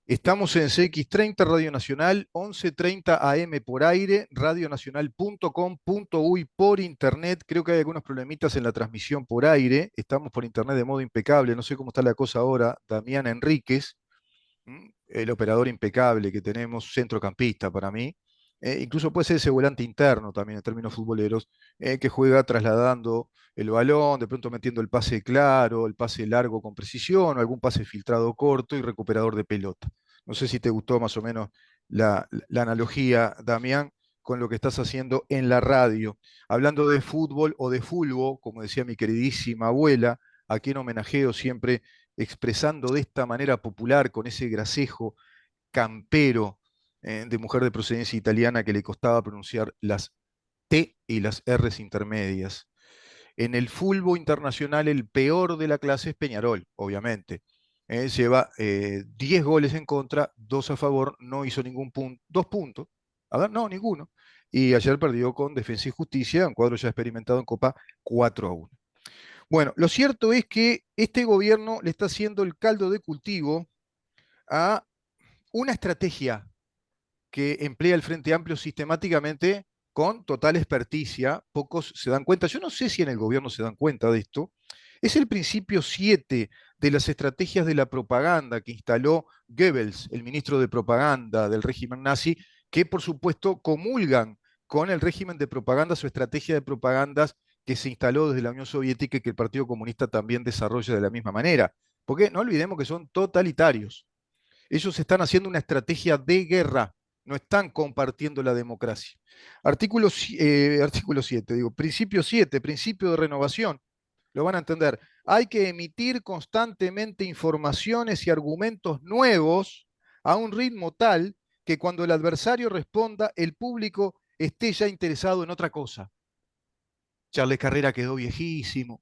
Estamos en CX30 Radio Nacional, 11:30 AM por aire, radionacional.com.uy por internet. Creo que hay algunos problemitas en la transmisión por aire. Estamos por internet de modo impecable. No sé cómo está la cosa ahora. Damián Enríquez, el operador impecable que tenemos, centrocampista para mí. Incluso puede ser ese volante interno también en términos futboleros, que juega trasladando el balón, de pronto metiendo el pase claro, el pase largo con precisión, o algún pase filtrado corto y recuperador de pelota. No sé si te gustó más o menos la analogía, Damián, con lo que estás haciendo en la radio. Hablando de fútbol o de fulbo, como decía mi queridísima abuela, a quien homenajeo siempre expresando de esta manera popular, con ese gracejo campero, de mujer de procedencia italiana que le costaba pronunciar las T y las R's intermedias. En el fútbol internacional, el peor de la clase es Peñarol, obviamente. Lleva 10 goles en contra, 2 a favor, no hizo ningún punto, 2 puntos, a ver, no, ninguno. Y ayer perdió con Defensa y Justicia, un cuadro ya experimentado en Copa, 4-1. Bueno, lo cierto es que este gobierno le está haciendo el caldo de cultivo a una estrategia que emplea el Frente Amplio sistemáticamente con total experticia. Pocos se dan cuenta. Yo no sé si en el gobierno se dan cuenta de esto. Es el principio 7 de las estrategias de la propaganda que instaló Goebbels, el ministro de propaganda del régimen nazi, que por supuesto comulgan con el régimen de propaganda, su estrategia de propagandas que se instaló desde la Unión Soviética y que el Partido Comunista también desarrolla de la misma manera. Porque no olvidemos que son totalitarios. Ellos están haciendo una estrategia de guerra, no están compartiendo la democracia. Artículo 7, digo, principio 7, principio de renovación, lo van a entender. Hay que emitir constantemente informaciones y argumentos nuevos a un ritmo tal que cuando el adversario responda, el público esté ya interesado en otra cosa. Charles Carrera quedó viejísimo.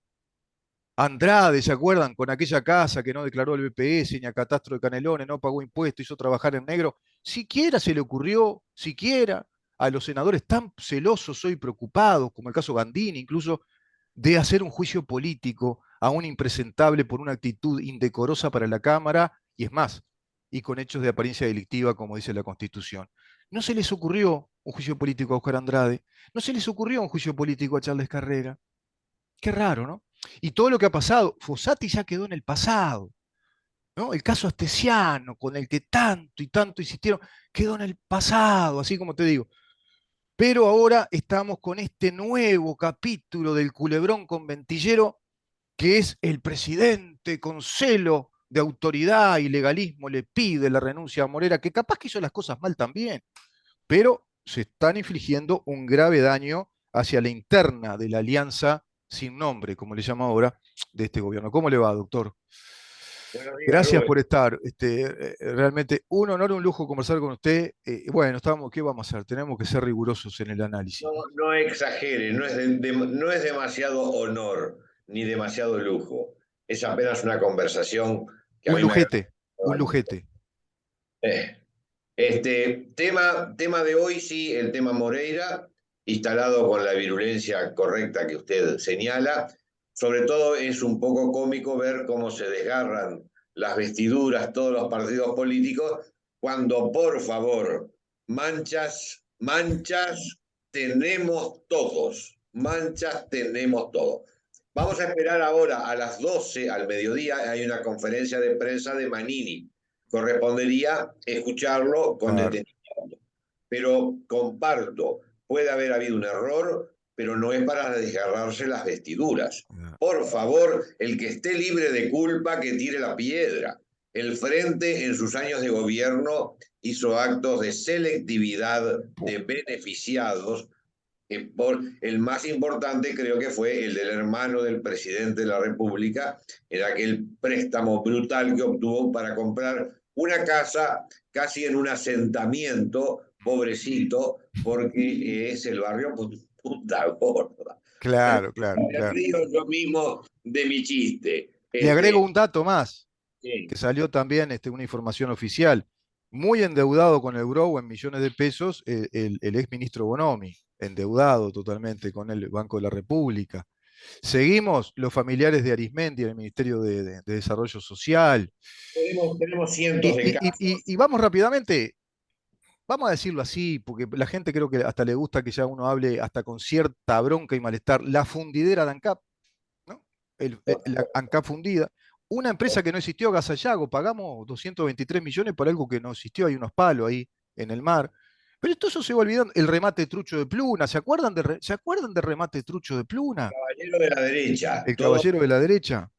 Andrade, ¿se acuerdan? Con aquella casa que no declaró el BPS, ni a Catastro de Canelones, no pagó impuestos, hizo trabajar en negro. Siquiera se le ocurrió, siquiera a los senadores tan celosos hoy preocupados, como el caso Gandini, incluso, de hacer un juicio político a un impresentable por una actitud indecorosa para la Cámara, y es más, y con hechos de apariencia delictiva, como dice la Constitución. No se les ocurrió un juicio político a Oscar Andrade, no se les ocurrió un juicio político a Charles Carrera. Qué raro, ¿no? Y todo lo que ha pasado, Fossati ya quedó en el pasado, ¿no? El caso Astesiano, con el que tanto y tanto insistieron, quedó en el pasado, así como te digo. Pero ahora estamos con este nuevo capítulo del culebrón conventillero, que es el presidente con celo de autoridad y legalismo le pide la renuncia a Morera, que capaz que hizo las cosas mal también, pero se están infligiendo un grave daño hacia la interna de la alianza sin nombre, como le llama ahora, de este gobierno. ¿Cómo le va, doctor? Buenos días, Gracias Rubén. por estar. Realmente un honor, un lujo conversar con usted. Bueno, ¿qué vamos a hacer? Tenemos que ser rigurosos en el análisis, No, ¿no? no exagere, no es demasiado honor ni demasiado lujo. Es apenas una conversación que a Un mí me agrada. lujete, un lujete. Eh, tema de hoy, sí, el tema Moreira, instalado con la virulencia correcta que usted señala. Sobre todo es un poco cómico ver cómo se desgarran las vestiduras todos los partidos políticos, cuando, por favor, manchas tenemos todos, manchas tenemos todos. Vamos a esperar ahora a las 12 al mediodía, hay una conferencia de prensa de Manini. Correspondería escucharlo con Claro. detenimiento. Pero comparto, puede haber habido un error, pero no es para desgarrarse las vestiduras. Por favor, el que esté libre de culpa, que tire la piedra. El Frente en sus años de gobierno hizo actos de selectividad de beneficiados. El más importante creo que fue el del hermano del presidente de la República, en aquel préstamo brutal que obtuvo para comprar una casa casi en un asentamiento, pobrecito, porque es el barrio Punta Gorda. Claro, claro, Me claro. río yo mismo de mi chiste. Le agrego un dato más, Sí. que salió también una información oficial. Muy endeudado con el Grou en millones de pesos, el ex ministro Bonomi, endeudado totalmente con el Banco de la República. Seguimos los familiares de Arismendi en el Ministerio de Desarrollo Social. Tenemos Y, cientos de y- y- casos. y vamos rápidamente, vamos a decirlo así, porque la gente creo que hasta le gusta que ya uno hable hasta con cierta bronca y malestar. La fundidera de ANCAP, ¿no? La ANCAP fundida. Una empresa que no existió, Gasallago, pagamos 223 millones por algo que no existió, hay unos palos ahí en el mar. Pero todo eso se va olvidando. El remate trucho de Pluna, ¿se acuerdan del remate trucho de Pluna? Caballero de la derecha, El todo caballero de la derecha.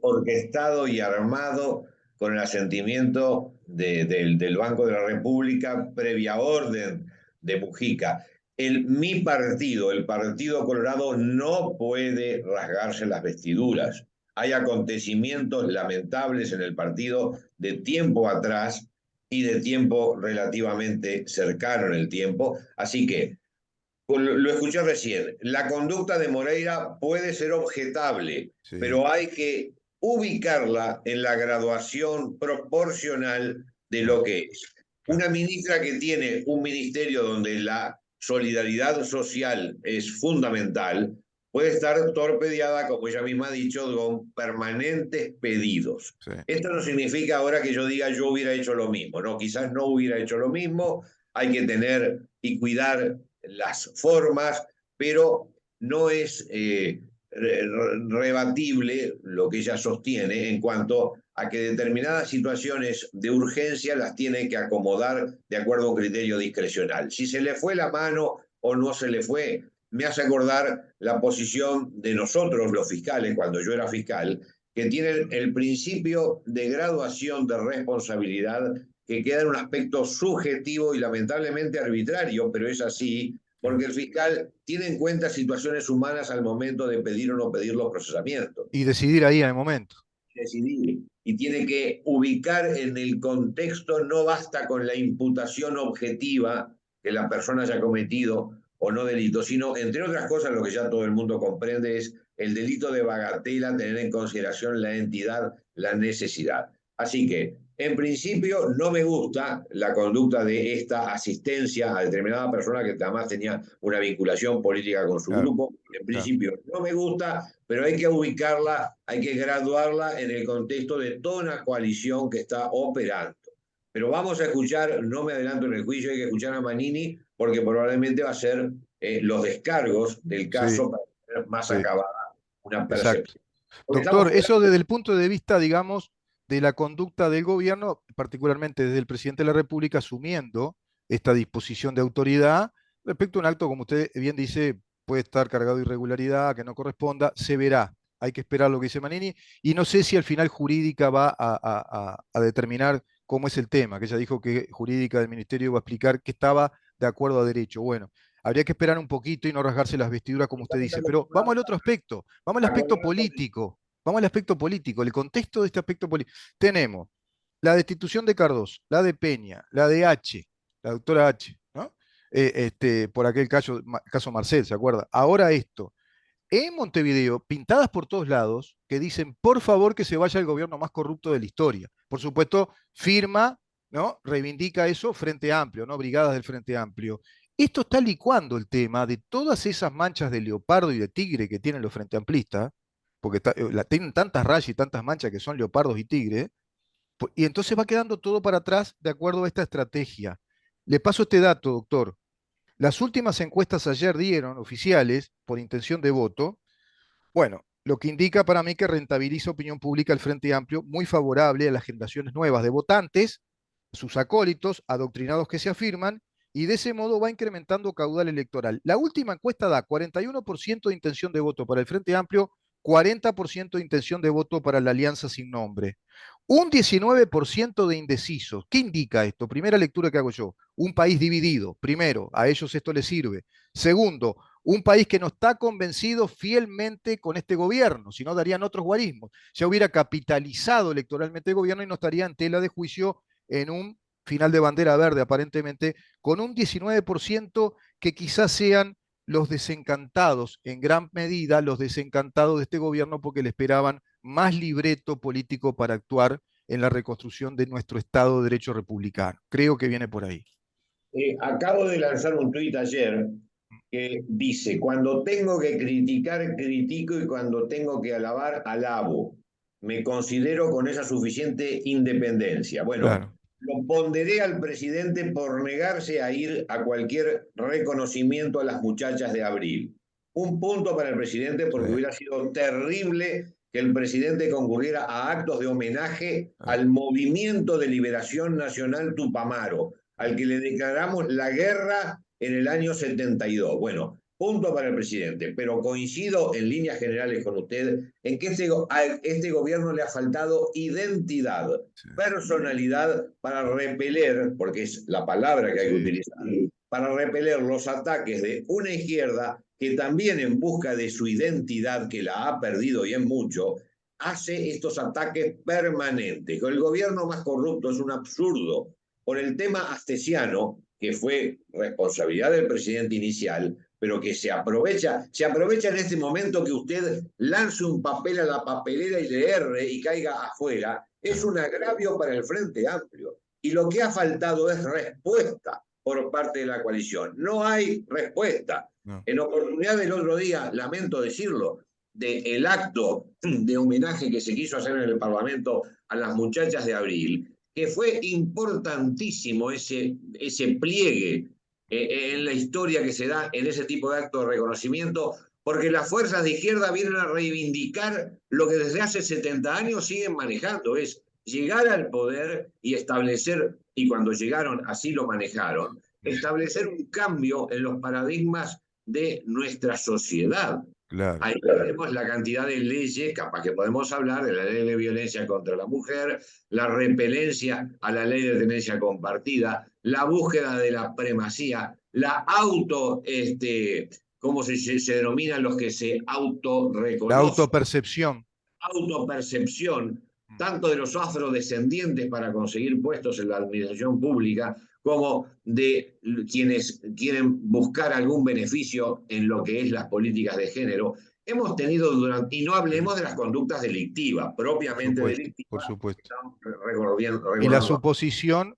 orquestado y armado con el asentimiento del Banco de la República previa orden de Mujica. Mi partido, el Partido Colorado, no puede rasgarse las vestiduras. Hay acontecimientos lamentables en el partido de tiempo atrás y de tiempo relativamente cercano en el tiempo. Así que lo escuché recién, la conducta de Moreira puede ser objetable, Sí. pero hay que ubicarla en la graduación proporcional de Claro, lo que es. claro. Una ministra que tiene un ministerio donde la solidaridad social es fundamental, puede estar torpedeada, como ella misma ha dicho, con permanentes pedidos. Sí. Esto no significa ahora que yo diga yo hubiera hecho lo mismo, no, quizás no hubiera hecho lo mismo, hay que tener y cuidar las formas, pero no es rebatible lo que ella sostiene en cuanto a que determinadas situaciones de urgencia las tiene que acomodar de acuerdo a un criterio discrecional. Si se le fue la mano o no se le fue, me hace acordar la posición de nosotros, los fiscales, cuando yo era fiscal, que tienen el principio de graduación de responsabilidad que queda en un aspecto subjetivo y lamentablemente arbitrario, pero es así, Claro. porque el fiscal tiene en cuenta situaciones humanas al momento de pedir o no pedir los procesamientos. Y decidir ahí en el momento. Decidir y tiene que ubicar en el contexto, no basta con la imputación objetiva que la persona haya cometido o no delito, sino, entre otras cosas, lo que ya todo el mundo comprende es el delito de bagatela, tener en consideración la entidad, la necesidad. Así que, en principio, no me gusta la conducta de esta asistencia a determinada persona que además tenía una vinculación política con su Claro, grupo. En claro. principio, no me gusta, pero hay que ubicarla, hay que graduarla en el contexto de toda una coalición que está operando. Pero vamos a escuchar, no me adelanto en el juicio, hay que escuchar a Manini, porque probablemente va a ser los descargos del Sí, caso para tener más sí, acabada una exacto. percepción. Porque estamos Doctor, fuera. eso desde el punto de vista, digamos, de la conducta del gobierno, particularmente desde el presidente de la República, asumiendo esta disposición de autoridad respecto a un acto, como usted bien dice, puede estar cargado de irregularidad, que no corresponda, se verá. Hay que esperar lo que dice Manini. Y no sé si al final jurídica va a determinar cómo es el tema, que ella dijo que jurídica del ministerio va a explicar que estaba de acuerdo a derecho. Bueno, habría que esperar un poquito y no rasgarse las vestiduras, como usted Estamos dice. Pero vamos al otro aspecto, vamos al aspecto acordando. político. Vamos al aspecto político, el contexto de este aspecto político. Tenemos la destitución de Cardoso, la de Peña, la de H, la doctora H, ¿no? Por aquel caso Marcel, ¿se acuerda? Ahora esto, en Montevideo, pintadas por todos lados, que dicen, por favor, que se vaya el gobierno más corrupto de la historia. Por supuesto, firma, ¿no? Reivindica eso Frente Amplio, ¿no? Brigadas del Frente Amplio. Esto está licuando el tema de todas esas manchas de leopardo y de tigre que tienen los Frente Amplistas, porque tienen tantas rayas y tantas manchas que son leopardos y tigres, y entonces va quedando todo para atrás de acuerdo a esta estrategia. Le paso este dato, doctor. Las últimas encuestas ayer dieron, oficiales, por intención de voto, bueno, lo que indica para mí que rentabiliza opinión pública el Frente Amplio, muy favorable a las generaciones nuevas de votantes, sus acólitos, adoctrinados que se afirman, y de ese modo va incrementando caudal electoral. La última encuesta da 41% de intención de voto para el Frente Amplio, 40% de intención de voto para la Alianza Sin Nombre. Un 19% de indecisos. ¿Qué indica esto? Primera lectura que hago yo. Un país dividido. Primero, a ellos esto les sirve. Segundo, un país que no está convencido fielmente con este gobierno, si no darían otros guarismos. Ya hubiera capitalizado electoralmente el gobierno y no estaría en tela de juicio en un final de bandera verde, aparentemente, con un 19% que quizás sean los desencantados, en gran medida los desencantados de este gobierno porque le esperaban más libreto político para actuar en la reconstrucción de nuestro Estado de Derecho republicano. Creo que viene por ahí. Acabo de lanzar un tuit ayer que dice, cuando tengo que criticar, critico y cuando tengo que alabar, alabo. Me considero con esa suficiente independencia. Bueno, Claro, lo ponderé al presidente por negarse a ir a cualquier reconocimiento a las muchachas de abril. Un punto para el presidente sí, porque hubiera sido terrible que el presidente concurriera a actos de homenaje sí, al Movimiento de Liberación Nacional Tupamaro, al que le declaramos la guerra en el año 72. Bueno, punto para el presidente, pero coincido en líneas generales con usted en que a este gobierno le ha faltado identidad, sí, personalidad para repeler, porque es la palabra que hay que sí, utilizar, para repeler los ataques de una izquierda que también en busca de su identidad, que la ha perdido y en mucho, hace estos ataques permanentes. El gobierno más corrupto es un absurdo. Por el tema astesiano, que fue responsabilidad del presidente inicial, pero que se aprovecha en este momento que usted lance un papel a la papelera y le erre y caiga afuera, es claro, un agravio para el Frente Amplio. Y lo que ha faltado es respuesta por parte de la coalición. No hay respuesta. no, En oportunidad del otro día, lamento decirlo, del acto de homenaje que se quiso hacer en el Parlamento a las muchachas de abril, que fue importantísimo ese pliegue en la historia que se da en ese tipo de actos de reconocimiento, porque las fuerzas de izquierda vienen a reivindicar lo que desde hace 70 años siguen manejando, es llegar al poder y establecer, y cuando llegaron así lo manejaron, establecer un cambio en los paradigmas de nuestra sociedad. claro. Ahí tenemos la cantidad de leyes, capaz que podemos hablar de la ley de violencia contra la mujer, la repelencia a la ley de tenencia compartida, la búsqueda de la primacía, la ¿cómo se denominan los que se La autorreconocen? autopercepción. Autopercepción, tanto de los afrodescendientes para conseguir puestos en la administración pública, como de quienes quieren buscar algún beneficio en lo que es las políticas de género. Hemos tenido durante, y no hablemos de las conductas delictivas, Por propiamente supuesto, por delictivas, que supueto. estamos Y la recordando. suposición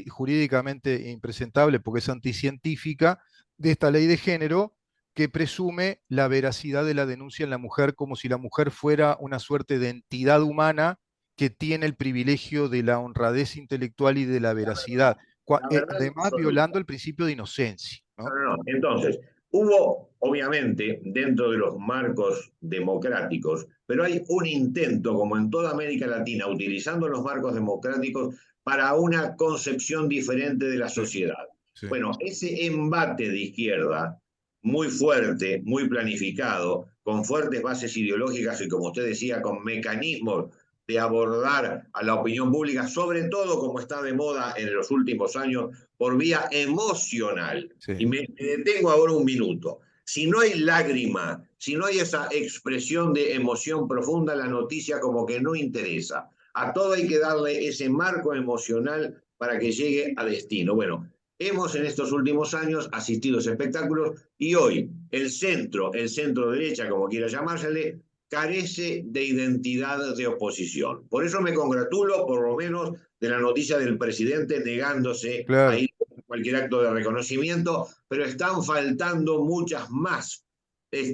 jurídicamente impresentable, porque es anticientífica, de esta ley de género que presume la veracidad de la denuncia en la mujer como si la mujer fuera una suerte de entidad humana que tiene el privilegio de la honradez intelectual y de la veracidad, La verdad además absoluta. violando el principio de inocencia, No, ¿no? no, no. Entonces, hubo, obviamente, dentro de los marcos democráticos, pero hay un intento, como en toda América Latina, utilizando los marcos democráticos para una concepción diferente de la Sí, sociedad. sí, Bueno, ese embate de izquierda, muy fuerte, muy planificado, con fuertes bases ideológicas y, como usted decía, con mecanismos de abordar a la opinión pública, sobre todo como está de moda en los últimos años, por vía emocional. Y sí. me detengo ahora un minuto. Si no hay lágrima, si no hay esa expresión de emoción profunda, la noticia como que no interesa. A todo hay que darle ese marco emocional para que llegue a destino. Bueno, hemos en estos últimos años asistido a ese espectáculos y hoy el centro derecha, como quiera llamársele, carece de identidad de oposición. Por eso me congratulo, por lo menos, de la noticia del presidente negándose a Claro. ir a cualquier acto de reconocimiento, pero están faltando muchas más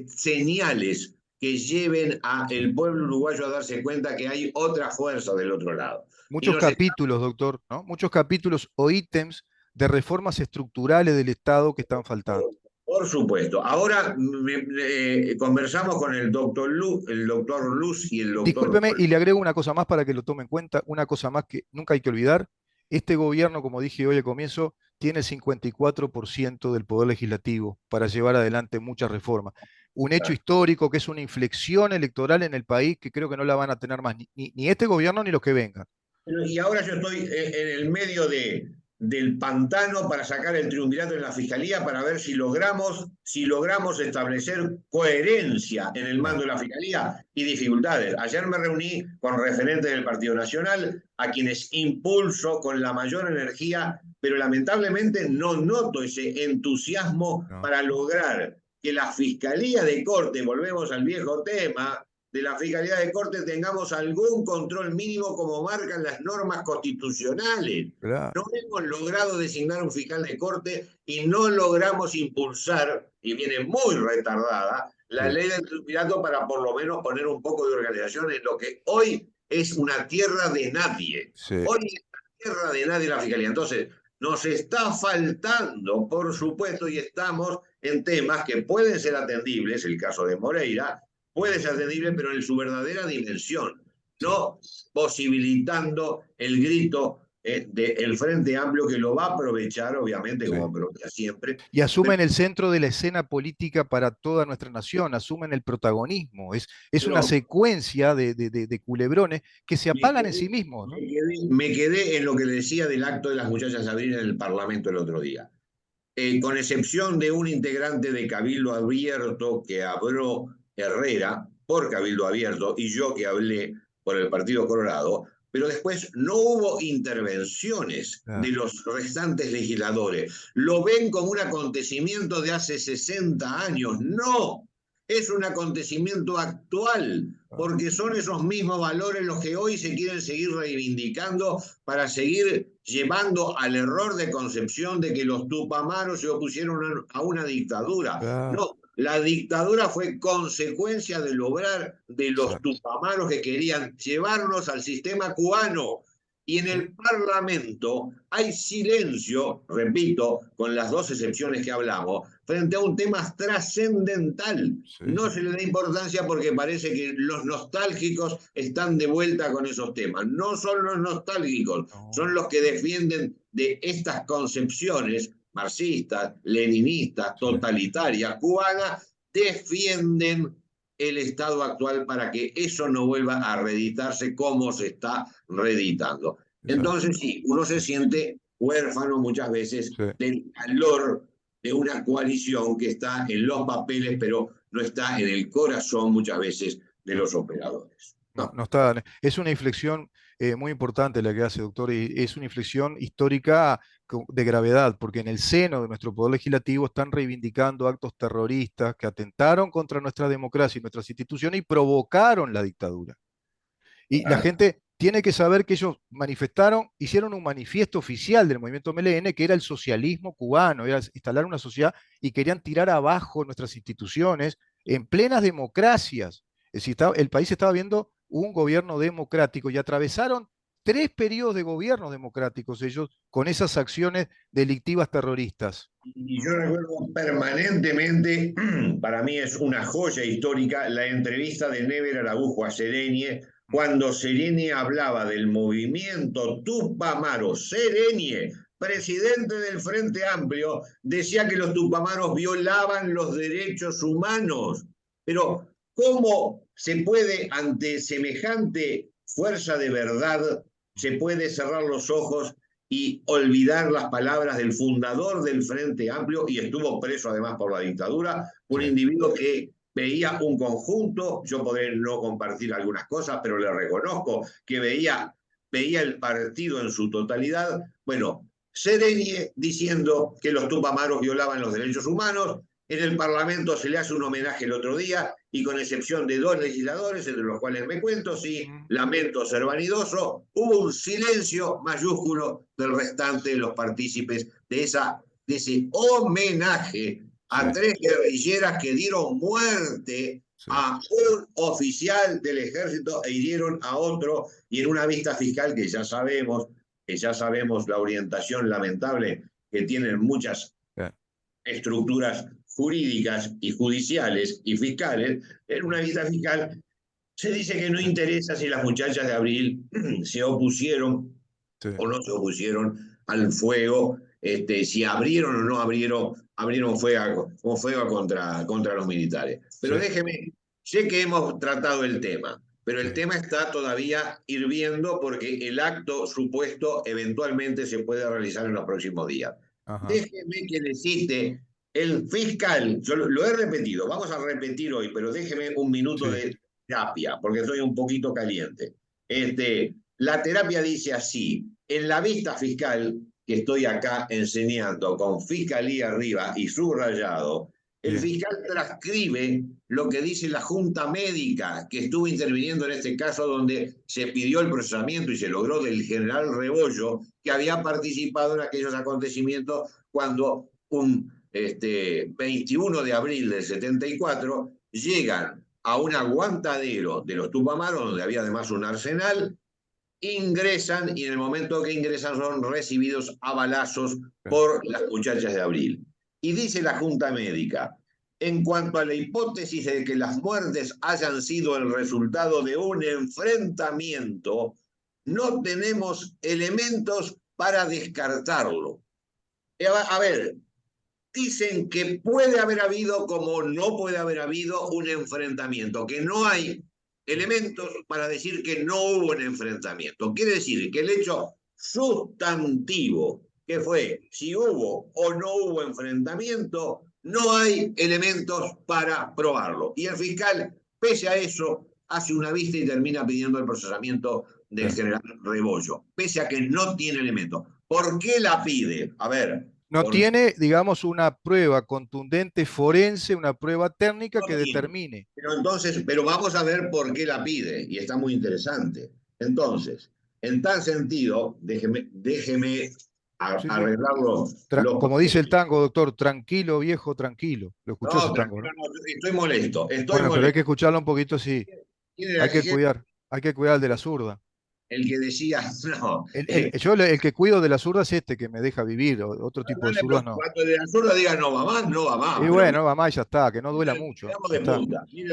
señales que lleven Sí. al pueblo uruguayo a darse cuenta que hay otra fuerza del otro lado. Y Muchos nos está, capítulos, doctor, ¿no? Muchos capítulos o ítems de reformas estructurales del Estado que están faltando. por supuesto. Ahora conversamos con el doctor Luz y el doctor. Discúlpeme y le agrego una cosa más para que lo tome en cuenta, una cosa más que nunca hay que olvidar. Este gobierno, como dije hoy al comienzo, tiene el 54% del poder legislativo para llevar adelante muchas reformas. Un hecho histórico que es una inflexión electoral en el país que creo que no la van a tener más ni este gobierno ni los que vengan. Y ahora yo estoy en el medio del pantano para sacar el triunvirato en la fiscalía para ver si logramos establecer coherencia en el mando Claro, de la fiscalía y dificultades. Ayer me reuní con referentes del Partido Nacional, a quienes impulso con la mayor energía, pero lamentablemente no noto ese entusiasmo no, para lograr que la Fiscalía de Corte, volvemos al viejo tema, de la Fiscalía de Corte tengamos algún control mínimo como marcan las normas constitucionales. Claro. No hemos logrado designar un fiscal de Corte y no logramos impulsar, y viene muy retardada, la Sí, ley del triunvirato para por lo menos poner un poco de organización en lo que hoy es una tierra de nadie. sí, Hoy es una tierra de nadie la Fiscalía. Entonces, nos está faltando, por supuesto, y estamos en temas que pueden ser atendibles, el caso de Moreira, puede ser atendible, pero en su verdadera dimensión, sí. no posibilitando el grito del Frente Amplio, que lo va a aprovechar, obviamente, Sí. como aprovecha siempre. Y Pero, asumen el centro de la escena política para toda nuestra nación, asumen el protagonismo. Es una pero secuencia de culebrones que se me apagan en sí quedé, mismos, ¿no? me quedé en lo que le decía del acto de las muchachas Sabrina en el Parlamento el otro día. Con excepción de un integrante de Cabildo Abierto que habló Herrera por Cabildo Abierto y yo que hablé por el Partido Colorado, pero después no hubo intervenciones de Claro. los restantes legisladores. Lo ven como un acontecimiento de hace 60 años. No, es un acontecimiento actual, Ah, porque son esos mismos valores los que hoy se quieren seguir reivindicando para seguir llevando al error de concepción de que los tupamaros se opusieron a una dictadura. claro, No, la dictadura fue consecuencia del obrar de los exacto. tupamaros que querían llevarnos al sistema cubano. Y en Sí, el Parlamento hay silencio, repito, con las dos excepciones que hablamos, frente a un tema trascendental. sí, No sí. se le da importancia porque parece que los nostálgicos están de vuelta con esos temas. No son los nostálgicos, son No, los que defienden de estas concepciones marxistas, leninistas, sí, totalitarias, cubanas, defienden el estado actual para que eso no vuelva a reeditarse como se está reeditando. exacto. Entonces, sí, uno se siente huérfano muchas veces Sí. del calor de una coalición que está en los papeles, pero no está en el corazón muchas veces de No. los operadores. No, No. no está, es una inflexión muy importante la que hace, doctor, y es una inflexión histórica de gravedad, porque en el seno de nuestro poder legislativo están reivindicando actos terroristas que atentaron contra nuestra democracia y nuestras instituciones y provocaron la dictadura. Y la gente tiene que saber que ellos manifestaron, hicieron un manifiesto oficial del movimiento MLN, que era el socialismo cubano, era instalar una sociedad y querían tirar abajo nuestras instituciones en plenas democracias. Es decir, el país estaba viendo un gobierno democrático y atravesaron 3 periodos de gobiernos democráticos ellos con esas acciones delictivas terroristas. Y yo ¿Mm? recuerdo permanentemente, para mí es una joya histórica, la entrevista de Never Araújo a Sereñe, ¿Mm? cuando Sereñe hablaba del movimiento Tupamaro. Sereñe, presidente del Frente Amplio, decía que los tupamaros violaban los derechos humanos. Pero, ¿cómo se puede, ante semejante fuerza de verdad, se puede cerrar los ojos y olvidar las palabras del fundador del Frente Amplio, y estuvo preso además por la dictadura, un Sí, individuo que veía un conjunto? Yo podré no compartir algunas cosas, pero le reconozco que veía el partido en su totalidad. Bueno, Sereñe diciendo que los tupamaros violaban los derechos humanos. En el Parlamento se le hace un homenaje el otro día y con excepción de 2 legisladores, entre los cuales me cuento, sí, ¿Mm? lamento ser vanidoso, hubo un silencio mayúsculo del restante de los partícipes de ese homenaje Sí, a 3 guerrilleras que dieron muerte sí, a un oficial del ejército e hirieron a otro, y en una vista fiscal que ya sabemos la orientación lamentable que tienen muchas bien. estructuras jurídicas y judiciales y fiscales. En una vista fiscal se dice que no Sí, interesa si las muchachas de Abril se opusieron sí, o no se opusieron al fuego, si abrieron o no abrieron fuego contra los militares. sí, Pero déjeme, sé que hemos tratado el tema, pero sí. el tema está todavía hirviendo porque el acto supuesto eventualmente se puede realizar en los próximos días. Ajá. Déjeme que le cite el fiscal, yo lo he repetido, vamos a repetir hoy, pero déjeme un minuto Sí, de terapia, porque estoy un poquito caliente. La terapia dice así: en la vista fiscal que estoy acá enseñando con fiscalía arriba y subrayado, El Bien, fiscal transcribe lo que dice la Junta Médica, que estuvo interviniendo en este caso donde se pidió el procesamiento y se logró del general Rebollo, que había participado en aquellos acontecimientos cuando un 21 de abril del 74 llegan a un aguantadero de los Tupamaros, donde había además un arsenal, ingresan y en el momento que ingresan son recibidos a balazos claro. por las muchachas de Abril. Y dice la Junta Médica, en cuanto a la hipótesis de que las muertes hayan sido el resultado de un enfrentamiento, no tenemos elementos para descartarlo. A ver, dicen que puede haber habido, como no puede haber habido, un enfrentamiento, que no hay elementos para decir que no hubo un enfrentamiento. Quiere decir que el hecho sustantivo, que fue si hubo o no hubo enfrentamiento, no hay elementos para probarlo. Y el fiscal, pese a eso, hace una vista y termina pidiendo el procesamiento del Claro. general Rebollo, pese a que no tiene elementos. ¿Por qué la pide? A ver, No porque tiene, digamos, una prueba contundente forense, una prueba técnica no que tiene. determine. Pero entonces, pero vamos a ver por qué la pide, y está muy interesante. Entonces, en tal sentido, déjeme Sí, sí. arreglarlo los Como dice el papeles. tango, doctor, tranquilo, viejo, tranquilo. Lo escuchó No, ese tango, tranquilo, ¿no? no, estoy molesto, estoy Bueno, pero hay que molesto. escucharlo un poquito, sí. ¿Quién era? Hay que cuidar el de la zurda. El que decía, no, El que cuido de la zurda es este que me deja vivir, otro tipo no de le zurdas no. cuando de la zurda diga no va Y más, pero bueno, mamá, ya está, que no duela mucho. quedamos Ya de está. punta. Mire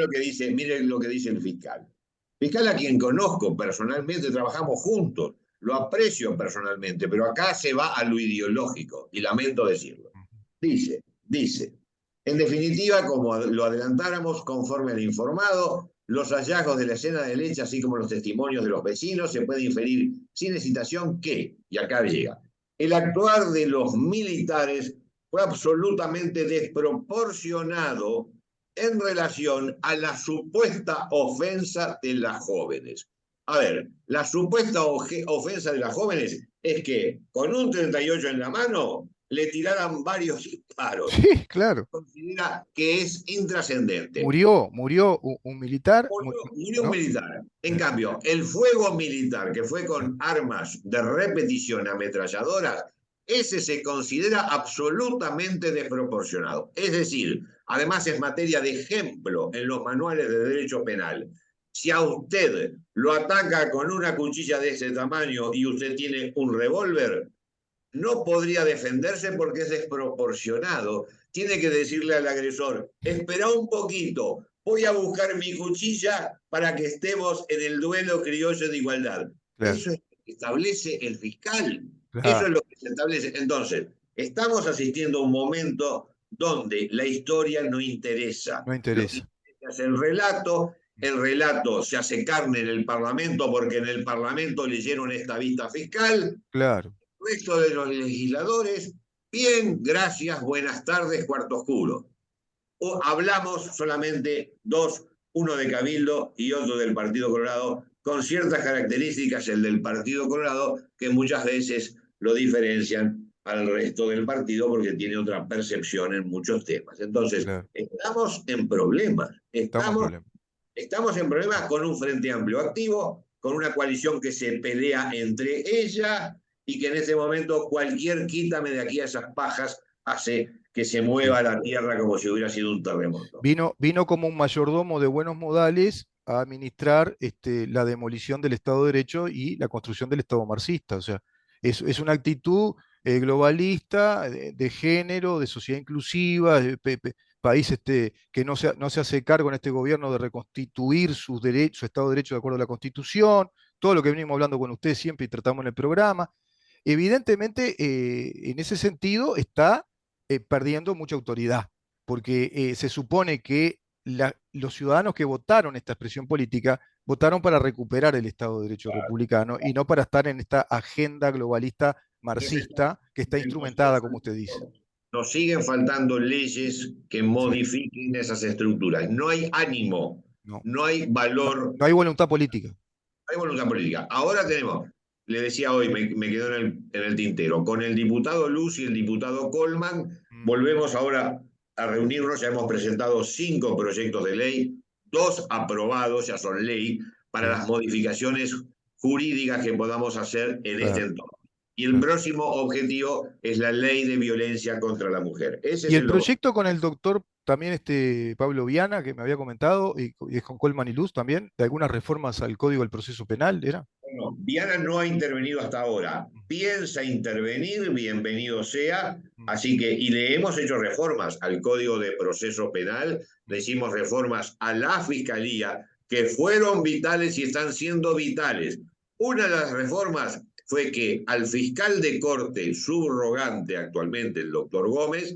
lo que dice el fiscal. Fiscal a quien conozco personalmente, trabajamos juntos, lo aprecio personalmente, pero acá se va a lo ideológico, y lamento decirlo. Dice, en definitiva, como lo adelantáramos conforme al informado, los hallazgos de la escena del hecho, así como los testimonios de los vecinos, se puede inferir sin hesitación que, y acá llega, el actuar de los militares fue absolutamente desproporcionado en relación a la supuesta ofensa de las jóvenes. A ver, la supuesta ofensa de las jóvenes es que con un 38 en la mano le tiraran varios disparos. Sí, claro. Considera que es intrascendente. Murió un militar, Murió un ¿no? militar. En cambio, el fuego militar, que fue con armas de repetición ametralladoras, ese se considera absolutamente desproporcionado. Es decir, además es materia de ejemplo en los manuales de derecho penal. Si a usted lo ataca con una cuchilla de ese tamaño y usted tiene un revólver, no podría defenderse porque es desproporcionado. Tiene que decirle al agresor, espera un poquito, voy a buscar mi cuchilla para que estemos en el duelo criollo de igualdad. Claro, Eso es lo que establece el fiscal. Eso es claro, lo que se establece. Entonces, estamos asistiendo a un momento donde la historia no interesa. no Lo que interesa. interesa es el relato se hace carne en el Parlamento porque en el Parlamento leyeron esta vista fiscal, Claro. resto de los legisladores, bien, gracias, buenas tardes, cuarto oscuro. O hablamos solamente dos, uno de Cabildo y otro del Partido Colorado, con ciertas características, el del Partido Colorado, que muchas veces lo diferencian al resto del partido porque tiene otra percepción en muchos temas. Entonces, Claro. estamos en problemas, Estamos en problemas. estamos en problemas con un frente amplio activo, con una coalición que se pelea entre ella y que en ese momento cualquier quítame de aquí a esas pajas hace que se Sí. mueva la tierra como si hubiera sido un terremoto. Vino como un mayordomo de buenos modales a administrar la demolición del Estado de Derecho y la construcción del Estado marxista. O sea, es una actitud globalista, de género, de sociedad inclusiva, país que no se hace cargo en este gobierno de reconstituir su Estado de Derecho de acuerdo a la Constitución, todo lo que venimos hablando con ustedes siempre y tratamos en el programa. Evidentemente, en ese sentido, está perdiendo mucha autoridad porque se supone que los ciudadanos que votaron esta expresión política votaron para recuperar el Estado de Derecho republicano y no para estar en esta agenda globalista marxista que está instrumentada, como usted dice. Nos siguen faltando leyes que Sí, modifiquen esas estructuras. No hay ánimo, no, no hay no, valor, no hay voluntad política. hay voluntad política. Ahora tenemos, le decía hoy, me quedó en el tintero, con el diputado Luz y el diputado Colman, Mm, volvemos ahora a reunirnos, ya hemos presentado 5 proyectos de ley, 2 aprobados, ya son ley, para Sí, las modificaciones jurídicas que podamos hacer en este claro, entorno. Y el claro. próximo objetivo es la ley de violencia contra la mujer. Ese Y es el el objetivo. proyecto con el doctor también Pablo Viana, que me había comentado, y es con Colman y Luz también, de algunas reformas al Código del Proceso Penal, ¿era? Bueno, Diana no ha intervenido hasta ahora. Piensa intervenir, bienvenido sea. Mm, Así que, y le hemos hecho reformas al Código de Proceso Penal, le mm, hicimos reformas a la Fiscalía, que fueron vitales y están siendo vitales. Una de las reformas fue que al fiscal de corte subrogante actualmente, el doctor Gómez,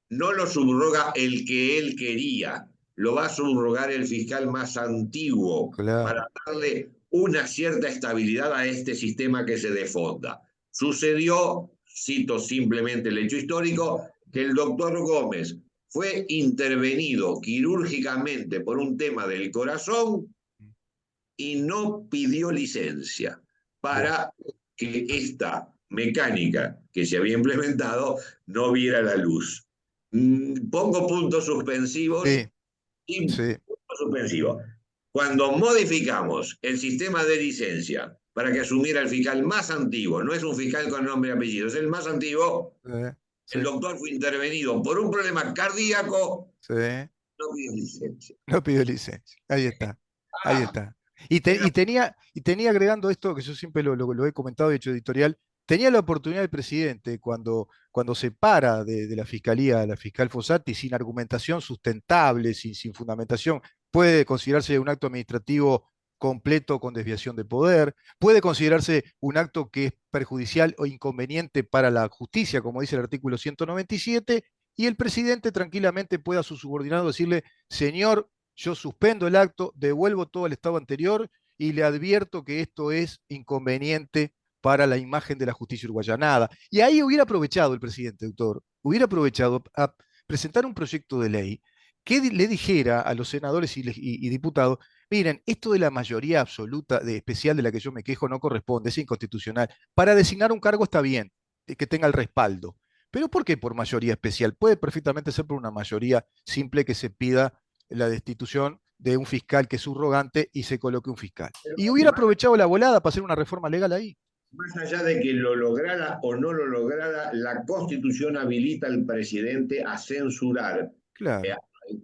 no lo subroga el que él quería, lo va a subrogar el fiscal más antiguo claro, para darle una cierta estabilidad a este sistema que se defonda. Sucedió, cito simplemente el hecho histórico, que el doctor Gómez fue intervenido quirúrgicamente por un tema del corazón mm, y no pidió licencia buah, para que esta mecánica que se había implementado no viera la luz. Pongo puntos suspensivos sí, y sí, puntos suspensivos. Cuando modificamos el sistema de licencia para que asumiera el fiscal más antiguo, no es un fiscal con nombre y apellido, es el más antiguo, sí, el doctor fue intervenido por un problema cardíaco, sí. no pidió licencia. No pidió licencia. Ahí está, ahí Ah, está. Y tenía agregando esto, que yo siempre lo he comentado y hecho editorial, tenía la oportunidad el presidente, cuando se para de la fiscalía, la fiscal Fossati, sin argumentación sustentable, sin fundamentación, puede considerarse un acto administrativo completo con desviación de poder, puede considerarse un acto que es perjudicial o inconveniente para la justicia, como dice el artículo 197, y el presidente tranquilamente puede a su subordinado decirle: señor, yo suspendo el acto, devuelvo todo al estado anterior y le advierto que esto es inconveniente para la imagen de la justicia uruguaya. Nada. Y ahí hubiera aprovechado el presidente, doctor, hubiera aprovechado a presentar un proyecto de ley que le dijera a los senadores y diputados: miren, esto de la mayoría absoluta de especial de la que yo me quejo no corresponde, es inconstitucional. Para designar un cargo está bien, que tenga el respaldo. Pero ¿por qué por mayoría especial? Puede perfectamente ser por una mayoría simple que se pida la destitución de un fiscal que es subrogante y se coloque un fiscal. pero Y hubiera aprovechado la volada para hacer una reforma legal ahí. más allá de que lo lograra o no lo lograra, la Constitución habilita al presidente a censurar eh, Claro,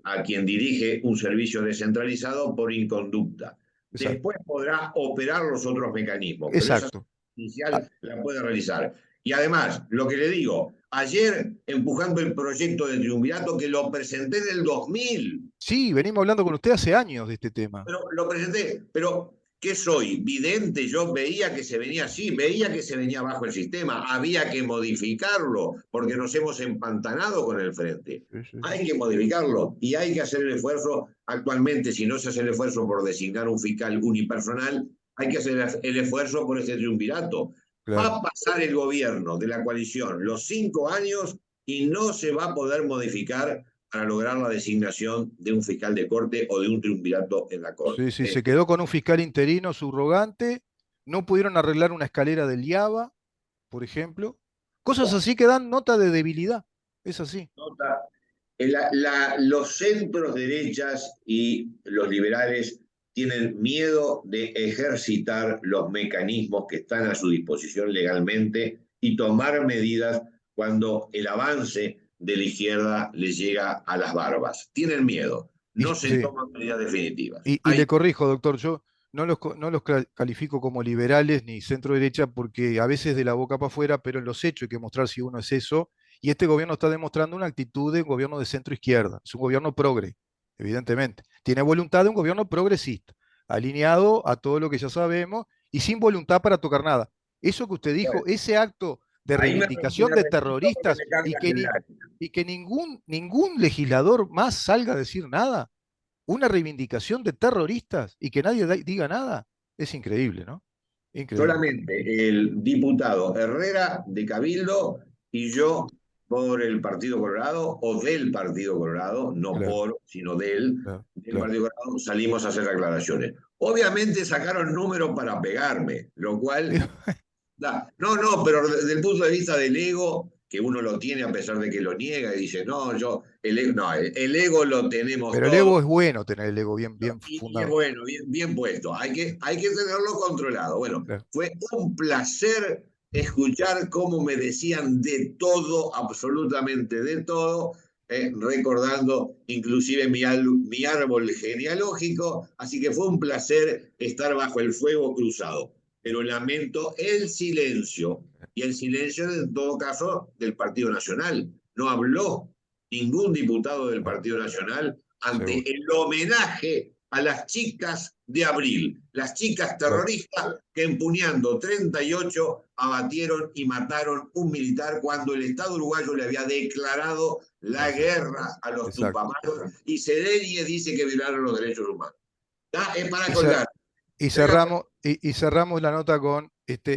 a quien dirige un servicio descentralizado por inconducta. exacto. Después podrá operar los otros mecanismos, pero esa Exacto. Ah, inicial la puede realizar. Y además, lo que le digo, ayer empujando el proyecto de triunvirato que lo presenté en el 2000, sí, venimos hablando con usted hace años de este tema. pero lo presenté, pero ¿qué soy? Vidente, yo veía que se venía así, veía que se venía bajo el sistema, había que modificarlo porque nos hemos empantanado con el frente. Sí, sí, sí. Hay que modificarlo y hay que hacer el esfuerzo. Actualmente, si no se hace el esfuerzo por designar un fiscal unipersonal, hay que hacer el esfuerzo por este triunvirato. Va Claro. a pasar el gobierno de la coalición los 5 años y no se va a poder modificar para lograr la designación de un fiscal de corte o de un triunvirato en la Sí, corte. sí, se quedó con un fiscal interino subrogante, no pudieron arreglar una escalera del IABA, por ejemplo. Cosas así que dan nota de debilidad. Es así. Nota, los centros derechas y los liberales tienen miedo de ejercitar los mecanismos que están a su disposición legalmente y tomar medidas cuando el avance de la izquierda les llega a las barbas. Tienen miedo, no se Sí. toman medidas definitivas. Y le corrijo, doctor, yo no los califico como liberales ni centro derecha porque a veces de la boca para afuera, pero en los hechos hay que mostrar si uno es eso. Y este gobierno está demostrando una actitud de un gobierno de centro izquierda. Es un gobierno progre, evidentemente. Tiene voluntad de un gobierno progresista, alineado a todo lo que ya sabemos y sin voluntad para tocar nada. Eso que usted Bueno, dijo, ese acto de ahí reivindicación me de repito porque terroristas me cambian el área. y que ningún legislador más salga a decir nada, una reivindicación de terroristas y que nadie diga nada, es increíble, ¿no? Increíble. Solamente el diputado Herrera de Cabildo y yo por el Partido Colorado o del Partido Colorado, no Claro, por, sino claro, del claro. Partido Colorado, salimos a hacer aclaraciones. Obviamente sacaron números para pegarme, lo cual, no, no, pero desde el punto de vista del ego, que uno lo tiene a pesar de que lo niega y dice, no, no, el ego lo tenemos Pero el todos. ego es bueno tener el ego bien Y es fundado. bueno, bien puesto. Hay que tenerlo controlado. Bueno, Claro. fue un placer escuchar cómo me decían de todo, absolutamente de todo, recordando inclusive mi árbol genealógico. Así que fue un placer estar bajo el fuego cruzado. Pero lamento el silencio, y el silencio en todo caso del Partido Nacional. No habló ningún diputado del No, Partido Nacional ante seguro. el homenaje a las chicas de abril, las chicas Claro. terroristas que empuñando 38 abatieron y mataron un militar cuando el Estado uruguayo le había declarado la Exacto. guerra a los Exacto. tupamaros, y Serenie dice que violaron los derechos humanos. Es para Y, cer- colgar. y cerramos la nota con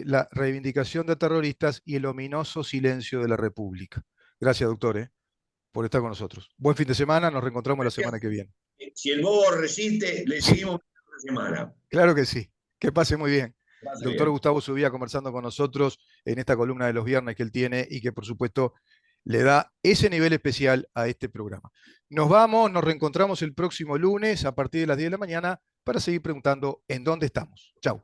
la reivindicación de terroristas y el ominoso silencio de la República. Gracias, doctor, por estar con nosotros. Buen fin de semana, nos reencontramos la semana que viene. Si el bobo resiste, le Sí, seguimos una semana. claro que sí. Que pase muy bien. Pase Doctor bien. Gustavo Subía conversando con nosotros en esta columna de los viernes que él tiene y que por supuesto le da ese nivel especial a este programa. Nos vamos, nos reencontramos el próximo lunes a partir de las 10 de la mañana para seguir preguntando en dónde estamos. Chau.